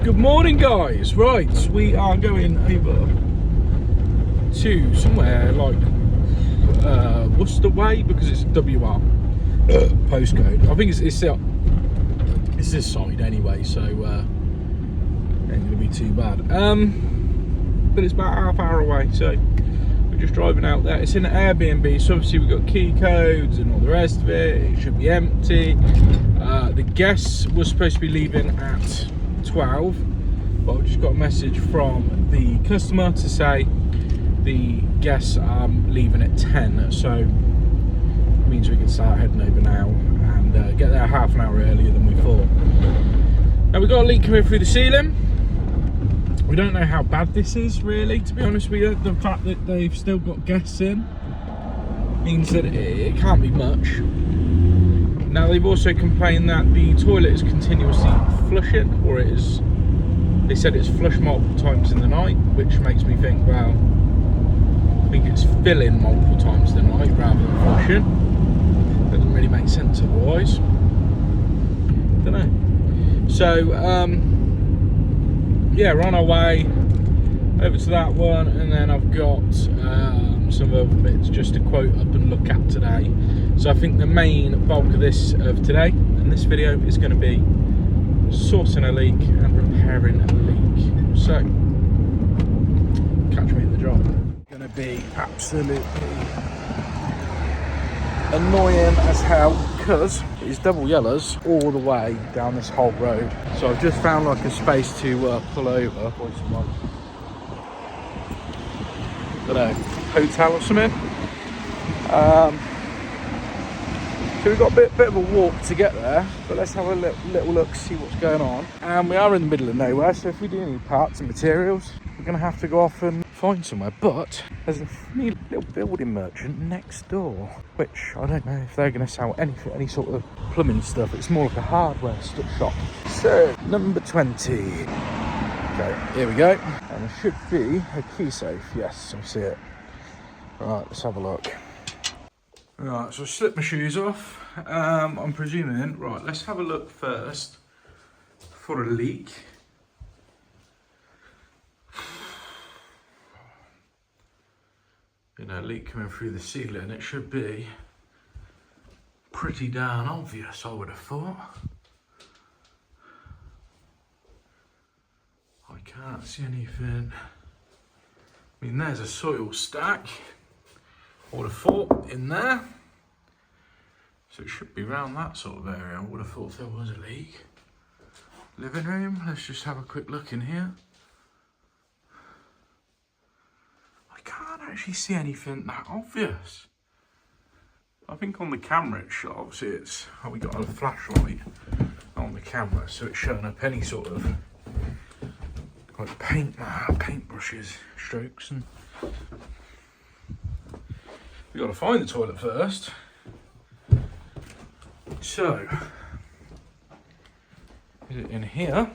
Good morning, guys. Right, we are going over to somewhere like Worcester Way because it's WR postcode. I think it's this side anyway, so ain't gonna be too bad. But it's about half hour away, so we're just driving out there. It's in an Airbnb, so obviously we've got key codes and all the rest of it. It should be empty. The guests were supposed to be leaving at 12, but I've just got a message from the customer to say the guests are leaving at 10, so it means we can start heading over now and get there half an hour earlier than we thought. Now we've got a leak coming through the ceiling. We don't know how bad this is, really, to be honest with you. The fact that they've still got guests in means that it can't be much. Now they've also complained that the toilet is continuously flushing, or they said it's flushed multiple times in the night, which makes me think, well, I think it's filling multiple times in the night rather than flushing. Doesn't really make sense otherwise. Don't know. So, yeah, we're on our way over to that one, and then I've got some other bits just to quote up and look at today. So I think the main bulk of today and this video is going to be sourcing a leak and repairing a leak. So catch me in the job. Going to be absolutely annoying as hell because it's double yellows all the way down this whole road. So I've just found like a space to pull over. I don't know, hotel or something. So we've got a bit of a walk to get there, but let's have a little look, see what's going on. And we are in the middle of nowhere, so if we do need parts and materials, we're going to have to go off and find somewhere. But there's a funny little building merchant next door, which I don't know if they're going to sell any sort of plumbing stuff. It's more like a hardware shop. So, number 20. Okay, here we go. And there should be a key safe. Yes, I see it. Right, let's have a look. Right, so I slipped my shoes off. I'm presuming, right, let's have a look first for a leak. You know, leak coming through the ceiling, it should be pretty darn obvious, I would have thought. I can't see anything. I mean, there's a soil stack. I would have thought in there. So it should be around that sort of area. I would have thought if there was a leak. Living room, let's just have a quick look in here. I can't actually see anything that obvious. I think on the camera it's shot, obviously it's, we got a flashlight on the camera, so it's showing up any sort of like paintbrushes, strokes, and we got to find the toilet first. So, is it in here?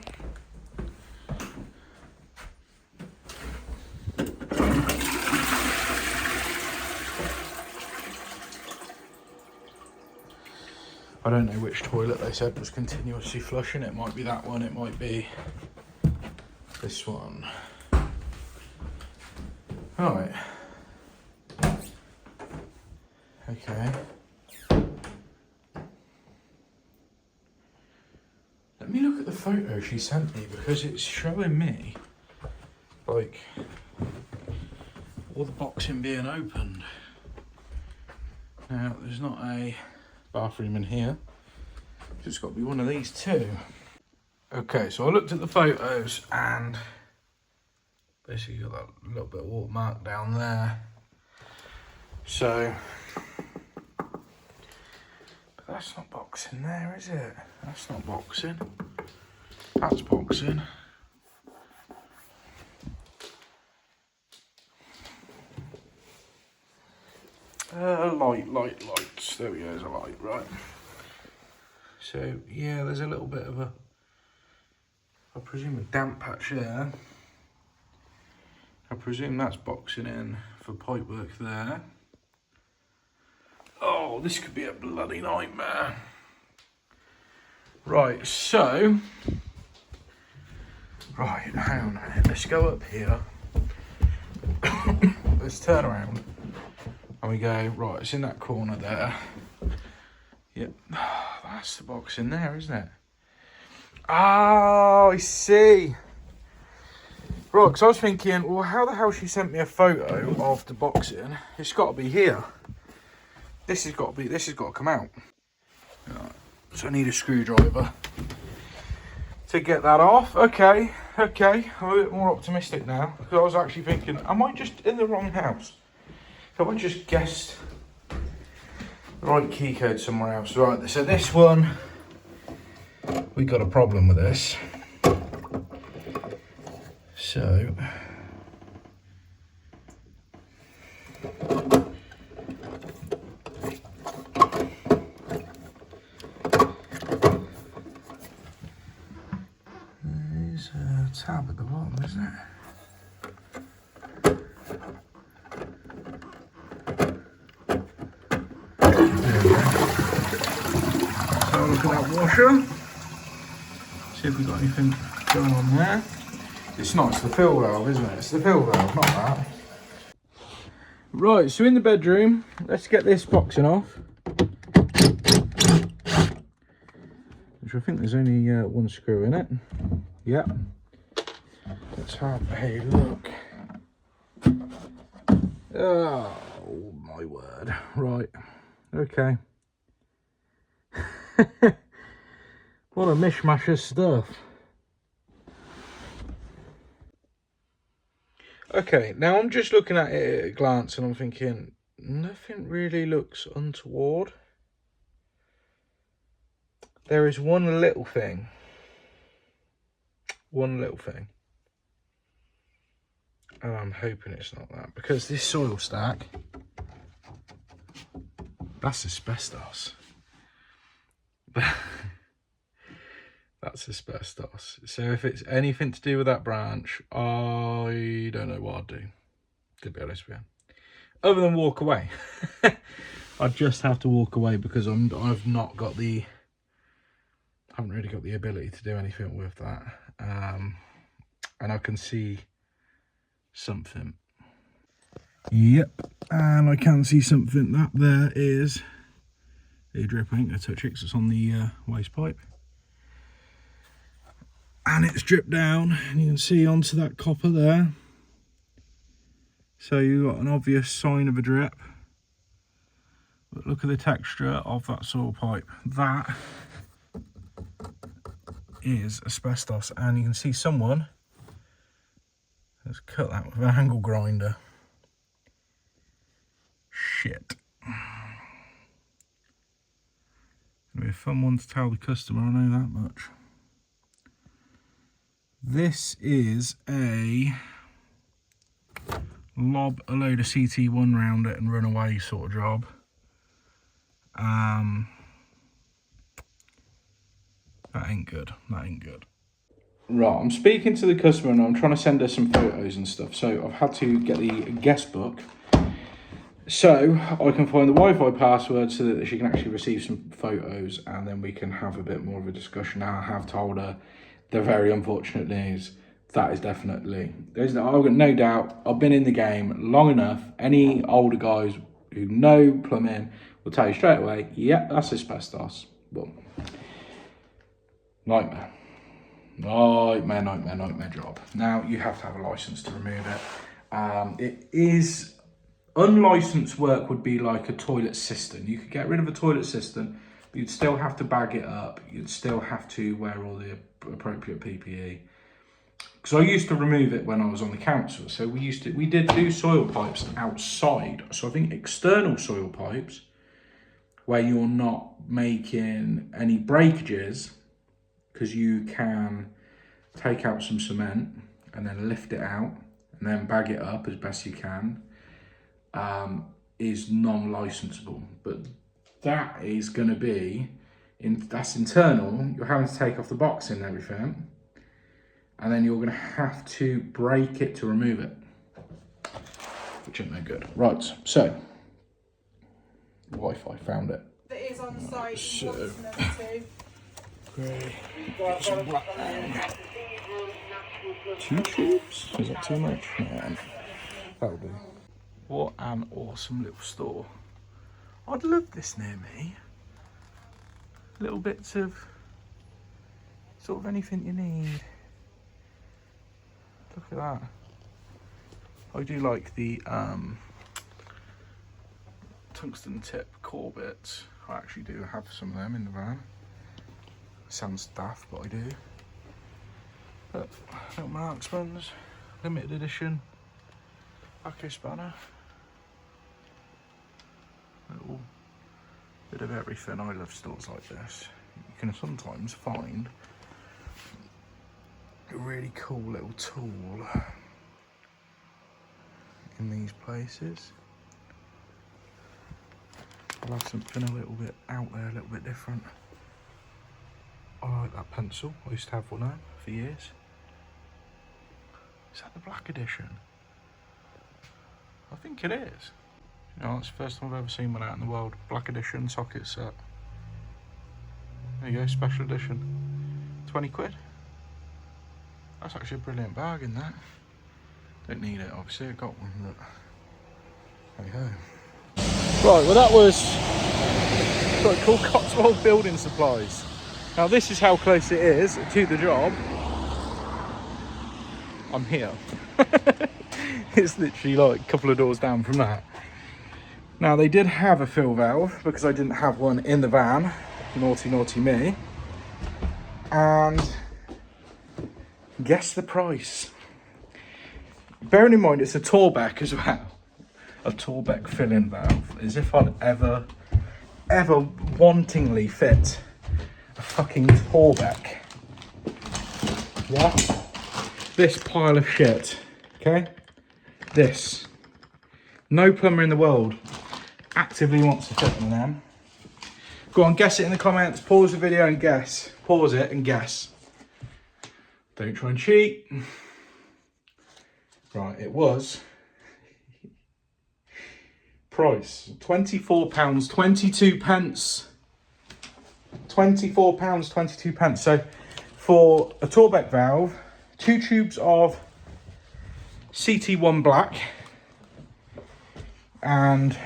I don't know which toilet they said was continuously flushing. It might be that one, it might be this one. Alright. Okay. Let me look at the photo she sent me because it's showing me like all the boxing being opened. Now there's not a bathroom in here. It's got to be one of these two. Okay, so I looked at the photos and basically got that little bit of watermark down there. So, but that's not boxing there, is it? That's not boxing. That's boxing. Lights. There we go, there's a light, right. So, yeah, there's a little bit of a, I presume a damp patch there. I presume that's boxing in for pipe work there. Oh, this could be a bloody nightmare. Right, so Right, hang on a minute. Let's go up here. Let's turn around. And we go, right, it's in that corner there. Yep, that's the box in there, isn't it? Oh, I see. Right, because I was thinking, well, how the hell she sent me a photo of the box in? It's got to be here. This has got to come out. Right, so I need a screwdriver to get that off. Okay, I'm a bit more optimistic now, because I was actually thinking, am I just in the wrong house? Have I just guessed the right key code somewhere else? Right, so this one, we got a problem with this. So, there's a tab at the bottom, isn't it? So look at that washer. See if we've got anything going on there. It's not, it's the fill valve, isn't it? It's the fill valve, not that. Right, so in the bedroom, let's get this boxing off. Which I think there's only one screw in it. Yep. Let's have a look. Oh my word. Right. Okay. What a mishmash of stuff. Okay, now I'm just looking at it at a glance and I'm thinking, nothing really looks untoward. There is one little thing. And I'm hoping it's not that, because this soil stack, that's asbestos. That's asbestos. So if it's anything to do with that branch, I don't know what I'd do, to be honest with you. Other than walk away. I'd just have to walk away, because I've not got the, haven't really got the ability to do anything with that. And I can see something. Yep, and I can see something. That there is a drip. I ain't gonna touch it because it's on the waste pipe. And it's dripped down, and you can see onto that copper there. So you've got an obvious sign of a drip. But look at the texture of that soil pipe. That is asbestos, and you can see someone has cut that with an angle grinder. Shit. It'll be a fun one to tell the customer, I know that much. This is a lob a load of CT1 round it and run away sort of job. That ain't good. Right, I'm speaking to the customer and I'm trying to send her some photos and stuff. So I've had to get the guest book so I can find the Wi-Fi password so that she can actually receive some photos, and then we can have a bit more of a discussion. Now, I have told her the very unfortunate news. That is definitely, I've got no doubt, I've been in the game long enough. Any older guys who know plumbing will tell you straight away, yeah, that's asbestos. But nightmare job. Now, you have to have a license to remove it. It is, unlicensed work would be like a toilet cistern. You could get rid of a toilet cistern, but you'd still have to bag it up. You'd still have to wear all the appropriate PPE. Because I used to remove it when I was on the council. So we did do soil pipes outside. So I think external soil pipes, where you're not making any breakages, because you can take out some cement and then lift it out and then bag it up as best you can, is non-licensable. But that is going to be, that's internal. You're having to take off the box and everything, and then you're going to have to break it to remove it, which ain't no good. Right, so Wi-Fi, found it. It is on the site. So number 2. great. 2 tubes? Is that too much? No, that'll do. What an awesome little store. I'd love this near me. Little bits of sort of anything you need. Look at that. I do like the tungsten tip core bits. I actually do have some of them in the van. Sounds daft, but I do. But little marksman's, limited edition, backhoe spanner. Little bit of everything. I love stores like this. You can sometimes find a really cool little tool in these places. I'll have something a little bit out there, a little bit different. I like that pencil. I used to have one of them for years. Is that the black edition? I think it is. You know, that's the first time I've ever seen one out in the world. Black edition socket set. There you go, special edition. 20 quid. That's actually a brilliant bargain, that. Don't need it, obviously. I got one, but hey ho. Right, well that was what I call Cotswold Building Supplies. Now this is how close it is to the job. I'm here. It's literally like a couple of doors down from that. Now they did have a fill valve because I didn't have one in the van. Naughty, naughty me. And guess the price. Bearing in mind it's a Torbeck as well. A Torbeck fill-in valve. As if I'd ever wantingly fit a fucking Torbeck. Yeah? This pile of shit. Okay? This. No plumber in the world actively wants to fit one of them. Go on, guess it in the comments. Pause the video and guess. Pause it and guess. Don't try and cheat. Right, it was. Price £24, 22 pence. £24, 22 pence. So for a Torbeck valve, 2 tubes of CT1 black, and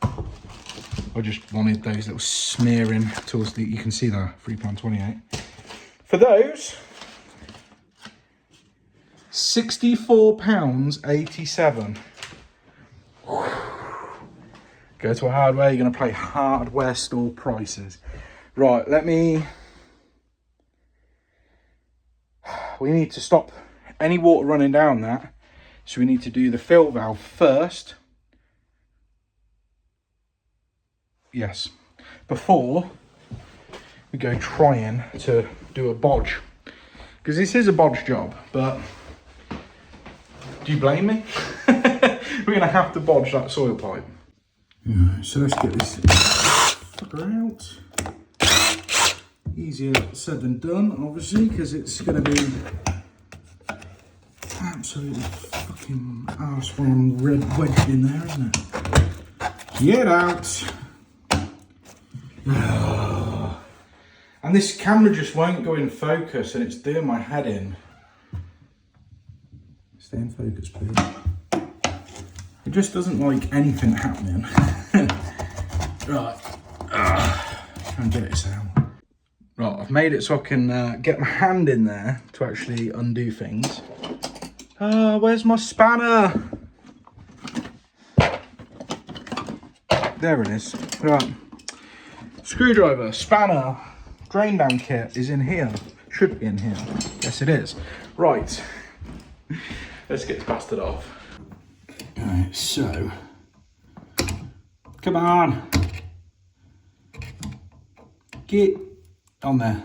I just wanted those little smearing tools that you can see there, £3.28. For those, £64.87. Go to a hardware, you're going to play hardware store prices. Right, we need to stop any water running down that. So we need to do the fill valve first. Yes, before we go trying to do a bodge. Because this is a bodge job, but do you blame me? We're going to have to bodge that soil pipe. Right, so let's get this fucker out. Easier said than done, obviously, because it's going to be absolutely fucking arse one wedged in there, isn't it? Get out. And this camera just won't go in focus, and it's doing my head in. Stay in focus, please. It just doesn't like anything happening. Right. Try and get it out. Right, I've made it so I can get my hand in there to actually undo things. Where's my spanner? There it is. Right. Screwdriver, spanner, drain down kit is in here. Should be in here. Yes, it is. Right. Let's get this bastard off. Alright, so. Come on. Get on there.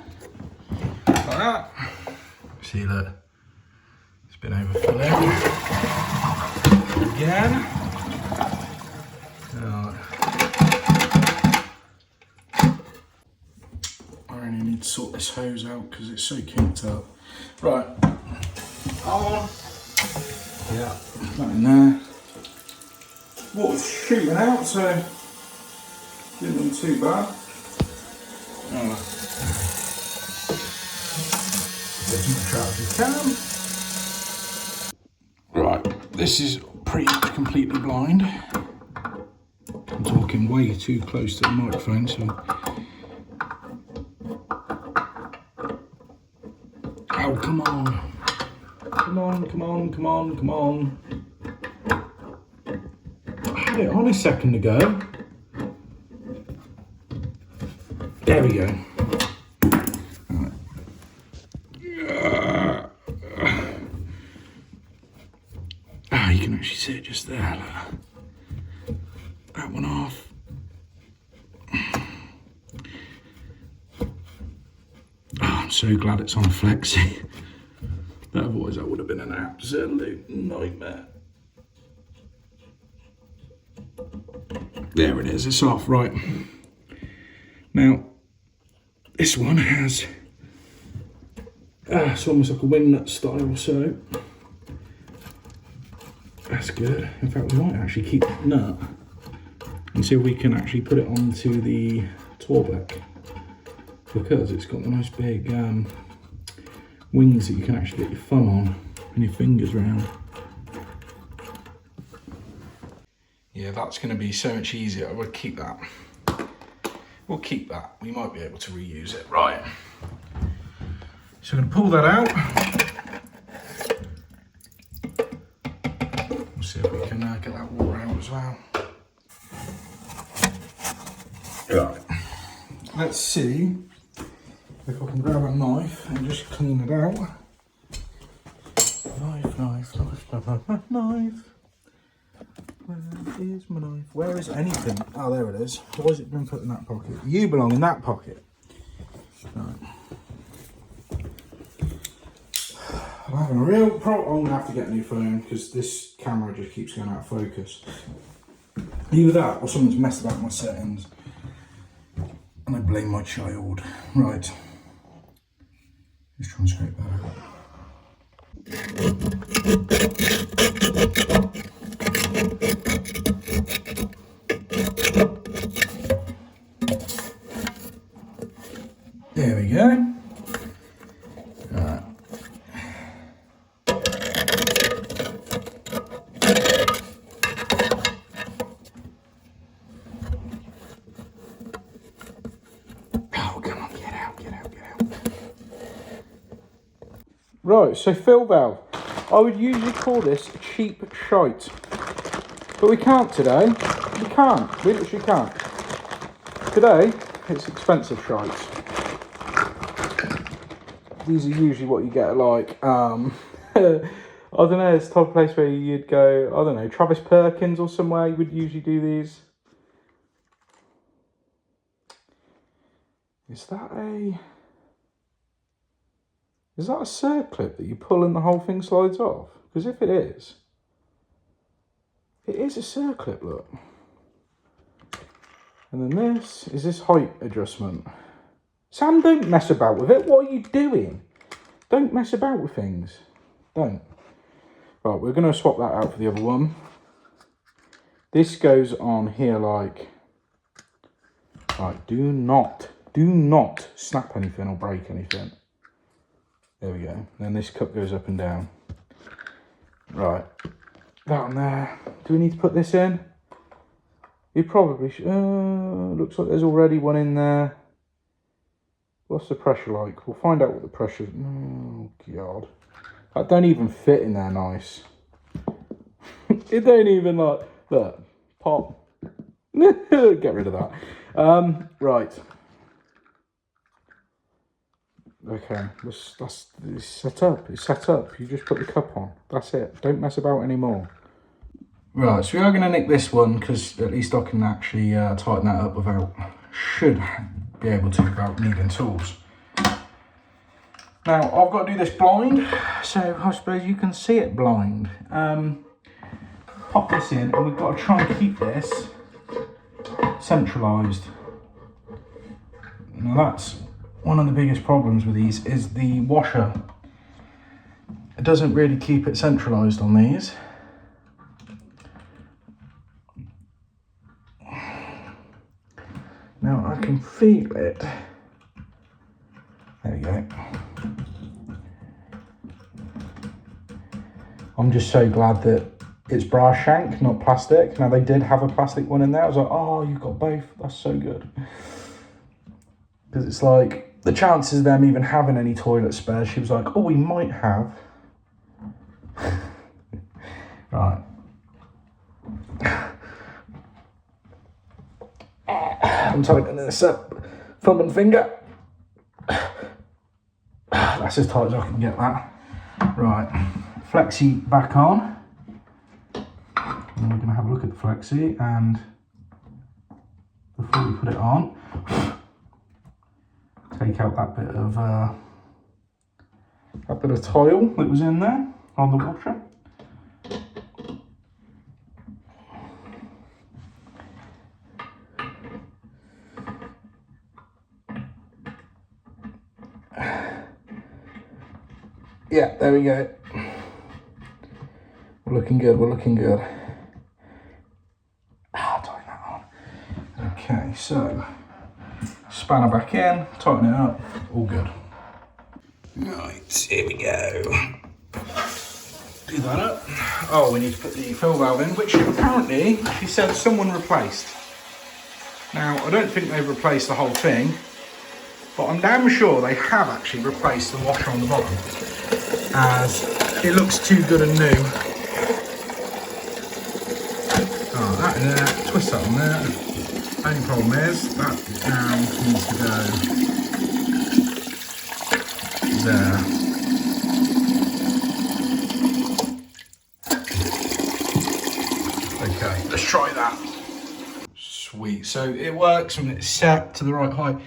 Like that. See that? It's been overfilling. Again. I really need to sort this hose out because it's so kinked up. Right. On. Yeah. That in there. Water's shooting out, so didn't look too bad. Get as much out as you can. this is pretty completely blind. I'm talking way too close to the microphone, so. Oh, come on. Come on, come on, come on, come on. I had it on a second ago. There we go. Ah, you can actually see it just there. That one off. Oh, I'm so glad it's on a flexi. Otherwise that would have been an absolute nightmare. There it is, it's off, right. Now, this one has, it's almost like a wing nut style, so that's good. In fact, we might actually keep that nut and see if we can actually put it onto the Torbeck, because it's got the nice big wings that you can actually get your thumb on and your fingers around. Yeah, that's going to be so much easier. I would keep that. We'll keep that. We might be able to reuse it. Right. So I'm going to pull that out. We'll see if we can get that water out as well. Right. Let's see if I can grab a knife and just clean it out. Knife, knife, knife, knife, knife, knife. Where is my knife? Where is anything? Oh, there it is. Why has it been put in that pocket? You belong in that pocket. Right. I'm having a real problem. I'm going to have to get a new phone because this camera just keeps going out of focus. Either that or someone's messed about my settings. And I blame my child. Right. Let's try and scrape that out. There we go. Right, so fill valve. I would usually call this cheap shite, but we can't today. We can't. We literally can't. Today, it's expensive shite. These are usually what you get at like, I don't know, it's the type of place where you'd go, I don't know, Travis Perkins or somewhere you would usually do these. Is that a circlip that you pull and the whole thing slides off? Because if it is a circlip, look. And then is this height adjustment. Sam, don't mess about with it. What are you doing? Don't mess about with things. Don't. Right, we're going to swap that out for the other one. This goes on here like... Right, do not snap anything or break anything. There we go. Then this cup goes up and down. Right. That on there. Do we need to put this in? You probably should. Looks like there's already one in there. What's the pressure like? We'll find out what the pressure is. Oh, God. That don't even fit in there nice. It don't even like... Look. Pop. Get rid of that. Right. Okay, that's it's set up. It's set up. You just put the cup on. That's it. Don't mess about anymore. Right, so we are going to nick this one because at least I can actually tighten that up without, should be able to without needing tools. Now, I've got to do this blind, so I suppose you can see it blind. Pop this in, and we've got to try and keep this centralised. Now that's one of the biggest problems with these is the washer. It doesn't really keep it centralised on these. Now I can feel it. There we go. I'm just so glad that it's brass shank, not plastic. Now they did have a plastic one in there. I was like, oh, you've got both. That's so good. Because it's like, the chances of them even having any toilet spares, she was like, oh, we might have. Right. I'm tightening this up. Thumb and finger. That's as tight as I can get that. Right. Flexi back on. And we're going to have a look at the flexi, and before we put it on, take out that bit of tile that was in there on the washer. Yeah, there we go. We're looking good, we're looking good. Tighten that on. Okay, so spanner back in, tighten it up, all good. Right, here we go. Do that up. Oh, we need to put the fill valve in, which apparently she said someone replaced. Now, I don't think they've replaced the whole thing, but I'm damn sure they have actually replaced the washer on the bottom, as it looks too good and new. Oh, that in there, twist that on there. Only problem is that now needs to go there. Okay, let's try that. Sweet, so it works when it's set to the right height,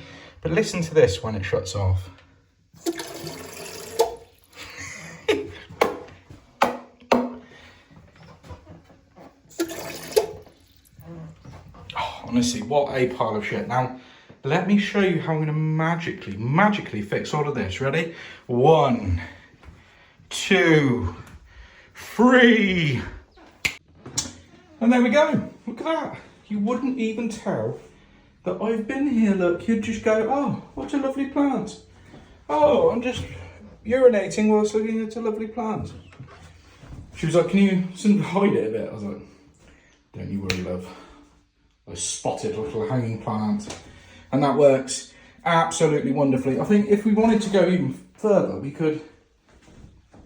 but listen to this when it shuts off. Honestly, what a pile of shit. Now, let me show you how I'm going to magically fix all of this. Ready? 1, 2, 3. And there we go. Look at that. You wouldn't even tell that I've been here. Look, you'd just go, oh, what a lovely plant. Oh, I'm just urinating whilst looking at a lovely plant. She was like, can you hide it a bit? I was like, don't you worry, love. I spotted a little hanging plant, and that works absolutely wonderfully. I think if we wanted to go even further, we could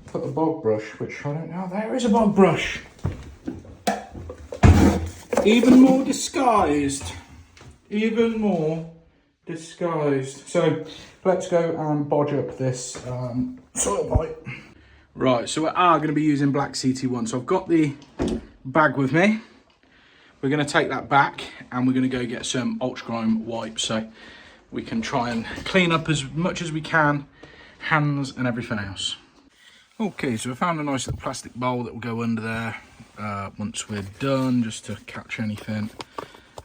put a bog brush, which I don't know. There is a bog brush. Even more disguised. Even more disguised. So let's go and bodge up this soil pipe. Right, so we are going to be using black CT1. So I've got the bag with me. We're going to take that back and we're going to go get some ultra grime wipes so we can try and clean up as much as we can, hands and everything else. Okay, so I found a nice little plastic bowl that will go under there once we're done, just to catch anything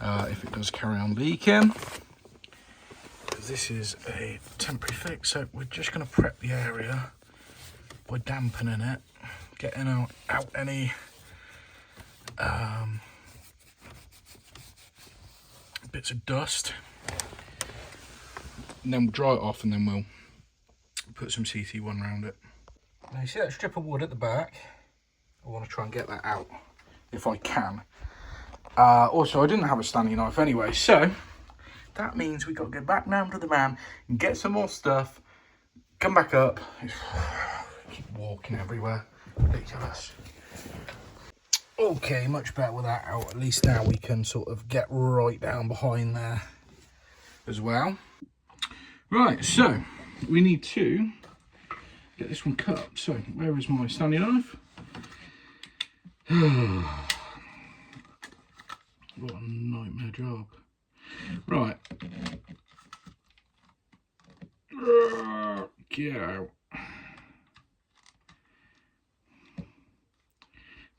if it does carry on leaking. Because this is a temporary fix, so we're just going to prep the area by dampening it, getting out any bits of dust, and then we'll dry it off and then we'll put some CT1 around it. Now you see that strip of wood at the back? I want to try and get that out if I can. Also, I didn't have a standing knife anyway, so that means we've got to go back down to the van and get some more stuff, come back up. Keep walking everywhere, ridiculous. Okay, much better with that out. At least now we can sort of get right down behind there as well. Right, so we need to get this one cut. So where is my standing knife? What a nightmare job. Right. Get out.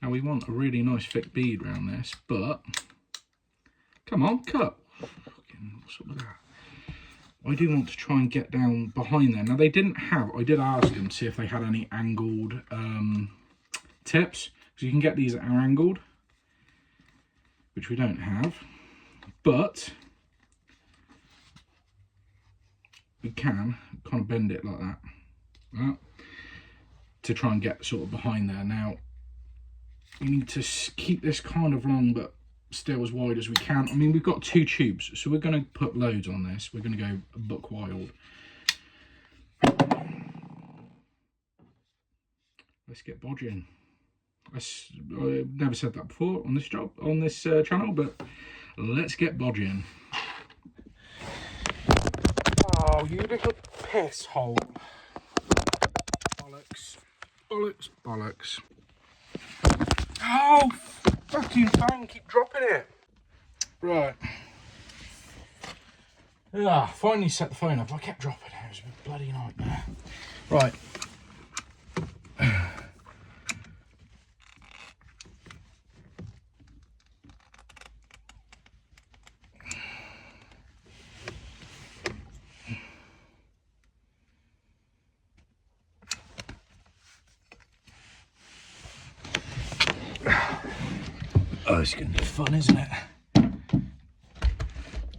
Now we want a really nice thick bead around this, but come on, cut. What's up with that? I do want to try and get down behind there. Now they didn't have, I did ask them to see if they had any angled tips, because you can get these that are angled, which we don't have, but we can kind of bend it like that, to try and get sort of behind there. Now, we need to keep this kind of long, but still as wide as we can. I mean, we've got 2 tubes, so we're going to put loads on this. We're going to go buck wild. Let's get bodging. I've never said that before on this channel, but let's get bodging. Oh, you little piss hole. Bollocks. Bollocks, bollocks. Oh, fucking phone, keep dropping it. Right. Ah, finally set the phone up. I kept dropping it. It was a bloody nightmare. Right. Oh, it's going to be fun, isn't it?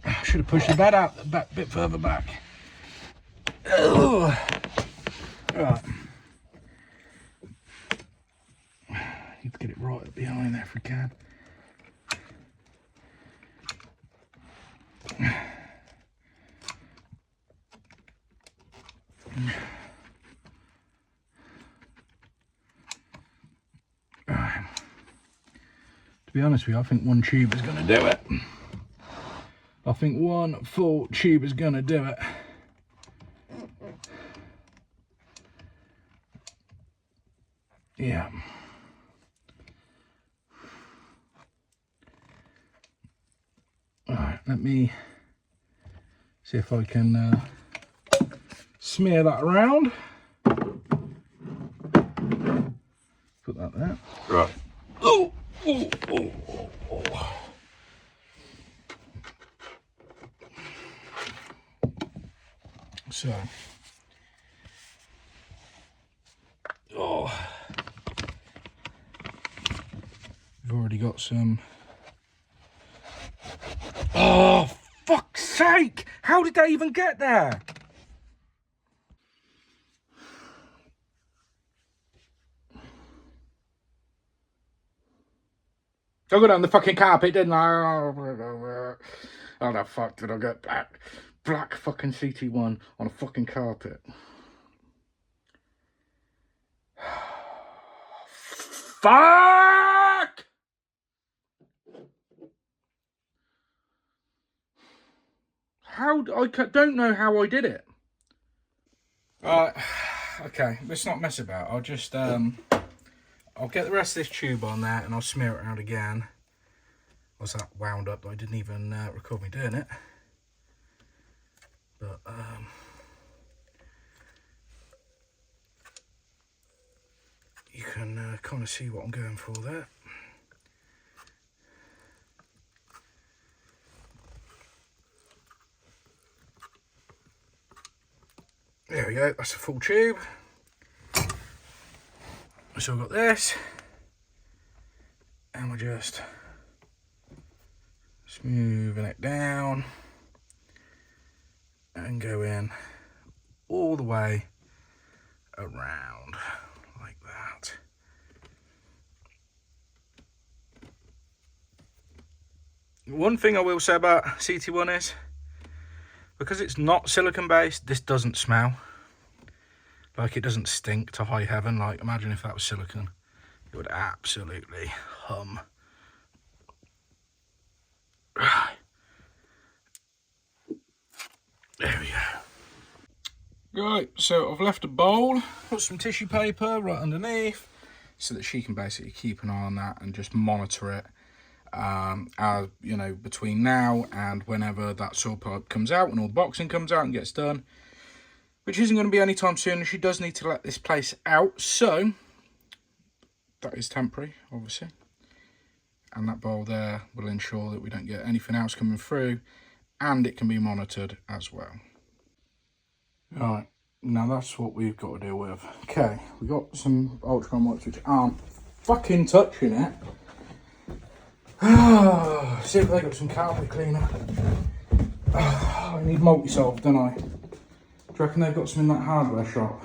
I should have pushed the bed out a bit further back. Oh. Right. Need to get it right up behind there if we can. Right. To be honest with you, I think one tube is going to do it. I think one full tube is going to do it. Yeah. Alright, let me see if I can smear that around. Put that there. Right. Oh, oh, oh, oh, oh. So, oh, we've already got some. Oh, fuck's sake! How did they even get there? I got on the fucking carpet, didn't I? How the fuck did I get black fucking CT1 on a fucking carpet? Fuck! I don't know how I did it. Okay, let's not mess about. I'll just I'll get the rest of this tube on there and I'll smear it around again. Was that wound up? I didn't even record me doing it. But you can kind of see what I'm going for there. There we go, that's a full tube. So I've got this, and we're just smoothing it down and go in all the way around like that. One thing I will say about CT1 is, because it's not silicone based, this doesn't smell. Like, it doesn't stink to high heaven. Like, imagine if that was silicone. It would absolutely hum. There we go. Right, so I've left a bowl, put some tissue paper right underneath, so that she can basically keep an eye on that and just monitor it. You know, between now and whenever that saw pipe comes out and all the boxing comes out and gets done, which isn't going to be anytime soon, and she does need to let this place out, so that is temporary, obviously. And that bowl there will ensure that we don't get anything else coming through, and it can be monitored as well. Right, now that's what we've got to deal with. Okay, we've got some Ultron wipes which aren't fucking touching it. See if they got some carpet cleaner. I need multi-solve, don't I? Do you reckon they've got some in that hardware shop?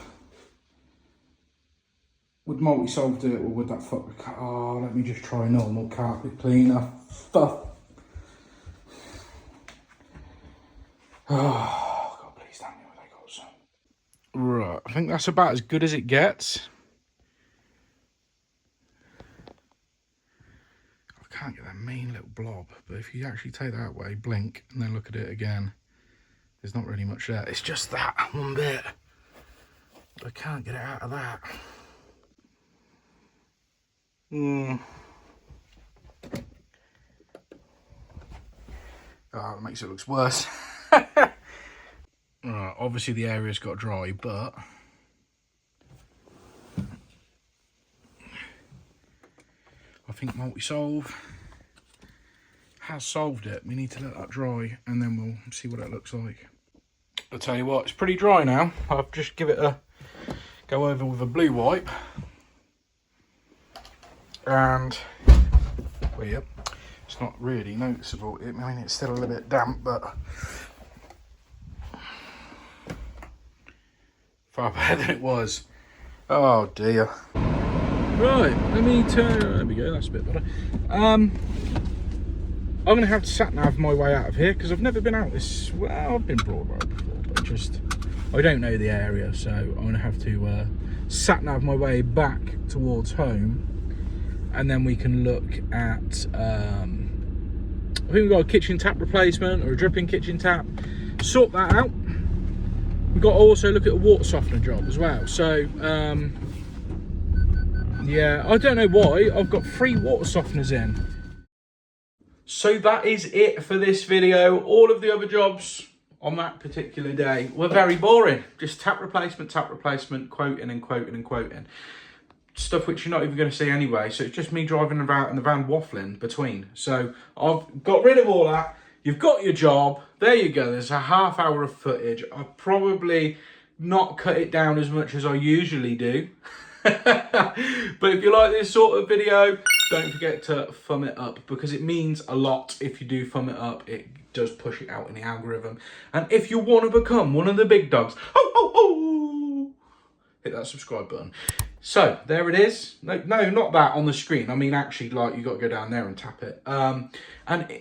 Would multi-solve do it, or would that fuck the car? Oh, let me just try normal carpet cleaner. Fuck. Oh, God, please tell me what I got some. Right, I think that's about as good as it gets. I can't get that mean little blob, but if you actually take that away, blink, and then look at it again, there's not really much there. It's just that one bit. I can't get it out of that. Oh, that makes it look worse. Right, obviously the area's got dry, but I think multi-solve has solved it. We need to let that dry and then we'll see what it looks like. I'll tell you what, it's pretty dry now. I'll just give it a go over with a blue wipe. And, well, yep, it's not really noticeable. I mean, it's still a little bit damp, but far better than it was. Oh dear. Right, let me turn, there we go, that's a bit better. I'm going to have to sat-nav my way out of here, because I've never been out this, well, I've been Broadway before, but just, I don't know the area, so I'm going to have to sat-nav my way back towards home, and then we can look at, I think we've got a kitchen tap replacement, or a dripping kitchen tap, sort that out. We've got to also look at a water softener job as well, so, yeah, I don't know why, I've got 3 water softeners in. So that is it for this video. All of the other jobs on that particular day were very boring. Just tap replacement, quoting and quoting and quoting. Stuff which you're not even going to see anyway. So it's just me driving about in the van waffling between. So I've got rid of all that. You've got your job. There you go. There's a half hour of footage. I've probably not cut it down as much as I usually do. But if you like this sort of video, don't forget to thumb it up, because it means a lot if you do thumb it up. It does push it out in the algorithm. And if you want to become one of the big dogs, hit that subscribe button. So there it is. No, not that on the screen. I mean, actually, like, you got to go down there and tap it. And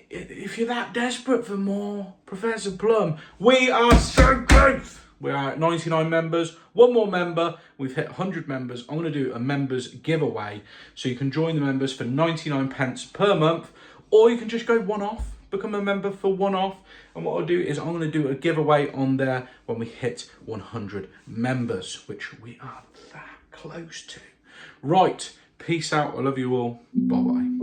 if you're that desperate for more Professor Plum, we are so close. We are at 99 members. One more member. We've hit 100 members. I'm going to do a members giveaway. So you can join the members for 99 pence per month. Or you can just go one-off. Become a member for one-off. And what I'll do is I'm going to do a giveaway on there when we hit 100 members. Which we are that close to. Right. Peace out. I love you all. Bye-bye.